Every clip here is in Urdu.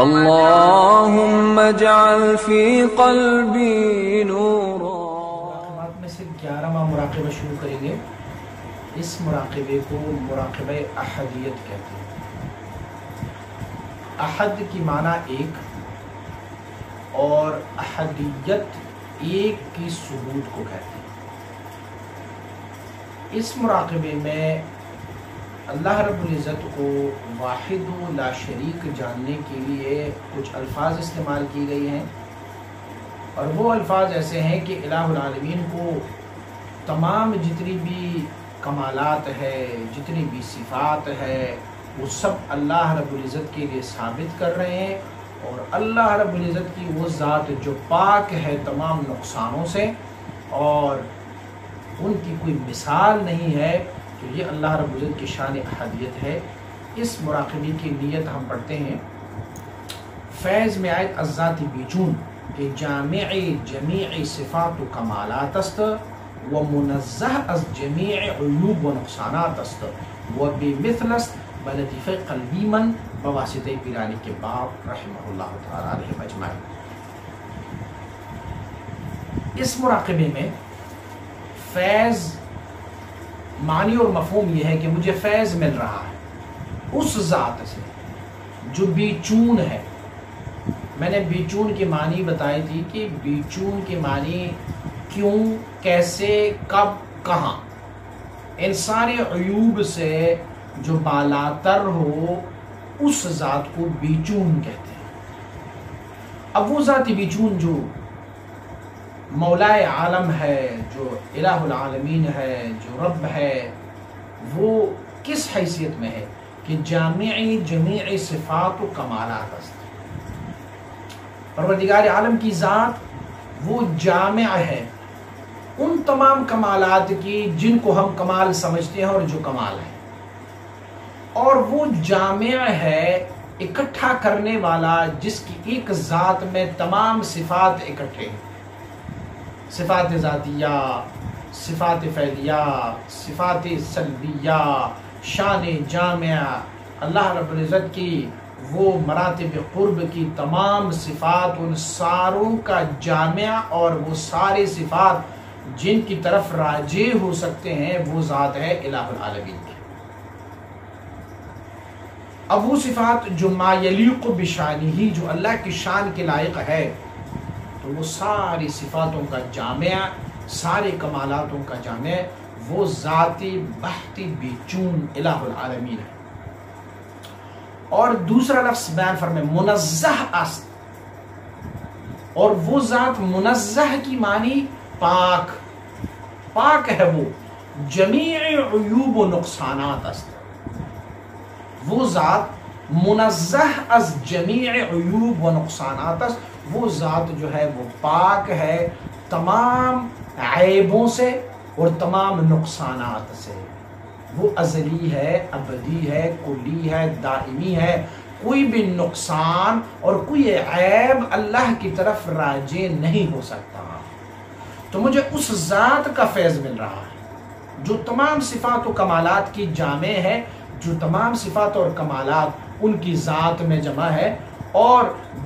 اللهم اجعل في قلبي نورا۔ مراقبات میں سے 11واں مراقبہ شروع کریں گے۔ اس مراقبے کو مراقبہ احدیت کہتے ہیں۔ احد کی معنی ایک اور احدیت ایک کی ثبوت کو کہتے ہیں۔ اس مراقبے میں اللہ رب العزت کو واحد و لا شریک جاننے کے لیے کچھ الفاظ استعمال کی گئی ہیں، اور وہ الفاظ ایسے ہیں کہ الہ العالمین کو تمام جتنی بھی کمالات ہے، جتنی بھی صفات ہے، وہ سب اللہ رب العزت کے لیے ثابت کر رہے ہیں، اور اللہ رب العزت کی وہ ذات جو پاک ہے تمام نقصانوں سے، اور ان کی کوئی مثال نہیں ہے، تو یہ اللہ رب العزت کی شان احدیت ہے۔ اس مراقبے کی نیت ہم پڑھتے ہیں۔ فیض میں آیت الذات بیچون کہ جامع جمیع صفات و کمالات است و منزہ از جمیع عیوب و نقصانات است و بمثل است بلطیف قلبی من بواسطہ پیرانی کے باپ رحمہ اللہ تعالی علیہ اجمعین۔ اس مراقبے میں فیض معنی اور مفہوم یہ ہے کہ مجھے فیض مل رہا ہے اس ذات سے جو بیچون ہے۔ میں نے بیچون کی معنی بتائی تھی کہ بیچون کی معنی کیوں، کیسے، کب، کہاں، ان سارے عیوب سے جو بالاتر ہو اس ذات کو بیچون کہتے ہیں۔ اب وہ ذات بیچون جو مولا عالم ہے، جو الہ العالمین ہے، جو رب ہے، وہ کس حیثیت میں ہے کہ جامع جمیع صفات و کمالات است۔ پروردگار عالم کی ذات وہ جامع ہے ان تمام کمالات کی جن کو ہم کمال سمجھتے ہیں اور جو کمال ہے، اور وہ جامع ہے اکٹھا کرنے والا جس کی ایک ذات میں تمام صفات اکٹھے ہیں، صفات ذاتیہ، صفات فعلیہ، صفات سلبیہ، شان جامع، اللہ رب العزت کی وہ مراتب قرب کی تمام صفات، ان ساروں کا جامع، اور وہ سارے صفات جن کی طرف راجع ہو سکتے ہیں وہ ذات ہے الہ العالمین کی۔ اب وہ صفات جو ما یلیق بشانہ، جو اللہ کی شان کے لائق ہے، تو وہ ساری صفاتوں کا جامع، سارے کمالاتوں کا جامع وہ ذاتی بحتی بیچون الہ العالمین ہے۔ اور دوسرا لفظ بیان فرمائے منزہ است، اور وہ ذات منزہ کی معنی پاک، پاک ہے وہ جمیع عیوب و نقصانات است۔ وہ ذات منزہ از جمیع عیوب و نقصانات است، وہ ذات جو ہے وہ پاک ہے تمام عیبوں سے اور تمام نقصانات سے۔ وہ ازلی ہے، ابدی ہے، کلی ہے، دائمی ہے، کوئی بھی نقصان اور کوئی عیب اللہ کی طرف راجع نہیں ہو سکتا۔ تو مجھے اس ذات کا فیض مل رہا ہے جو تمام صفات و کمالات کی جامع ہے، جو تمام صفات اور کمالات ان کی ذات میں جمع ہے، اور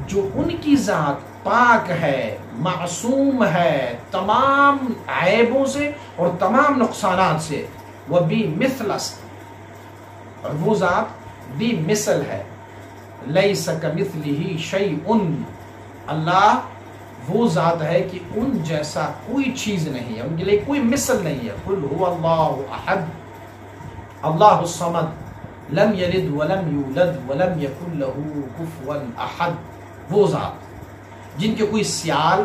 جو ان کی ذات پاک ہے، معصوم ہے تمام عیبوں سے اور تمام نقصانات سے۔ وہ بھی مثل است، اور وہ ذات بھی مثل ہے، لیس کمثلہ شیء، اللہ وہ ذات ہے کہ ان جیسا کوئی چیز نہیں ہے، ان کے لیے کوئی مثل نہیں ہے۔ قل هو اللہ احد اللہ الصمد لم یلد ولم یولد ولم یکن له کفوا احد، وہ ذات جن کے کوئی سیال،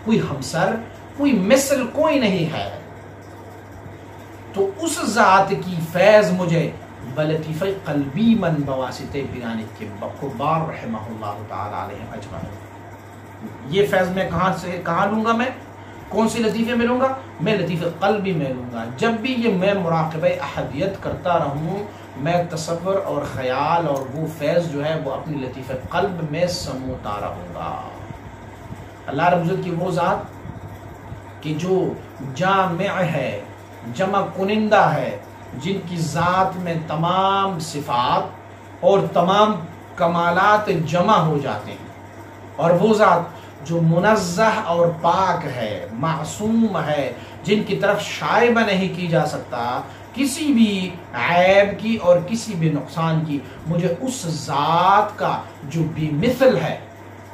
کوئی ہمسر، کوئی مثل کوئی نہیں ہے۔ تو اس ذات کی فیض مجھے بلطیف قلبی من بواسطہ پیرانی کے بار رحمہ اللہ تعالی علیہ اجمعین۔ یہ فیض میں کہاں لوں گا؟ میں کون سی لطیفے میں لوں گا؟ میں لطیف قلبی میں لوں گا۔ جب بھی یہ میں مراقبہ احدیت کرتا رہوں، میں تصور اور خیال اور وہ فیض جو ہے وہ اپنی لطیف قلب میں سموتا رہوں گا۔ اللہ رب العزت کی وہ ذات کہ جو جامع ہے، جمع کنندہ ہے، جن کی ذات میں تمام صفات اور تمام کمالات جمع ہو جاتے ہیں، اور وہ ذات جو منزہ اور پاک ہے، معصوم ہے، جن کی طرف شائبہ نہیں کی جا سکتا کسی بھی عیب کی اور کسی بھی نقصان کی، مجھے اس ذات کا جو بھی مثل ہے،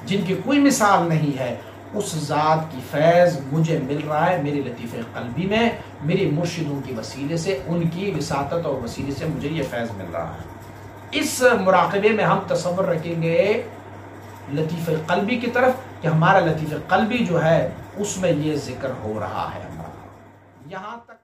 جن کی کوئی مثال نہیں ہے، اس ذات کی فیض مجھے مل رہا ہے میرے لطیف قلبی میں، میرے مرشدوں کی وسیلے سے، ان کی وساطت اور وسیلے سے مجھے یہ فیض مل رہا ہے۔ اس مراقبے میں ہم تصور رکھیں گے لطیف قلبی کی طرف کہ ہمارا لطیف قلبی جو ہے اس میں یہ ذکر ہو رہا ہے ہمارا، یہاں تک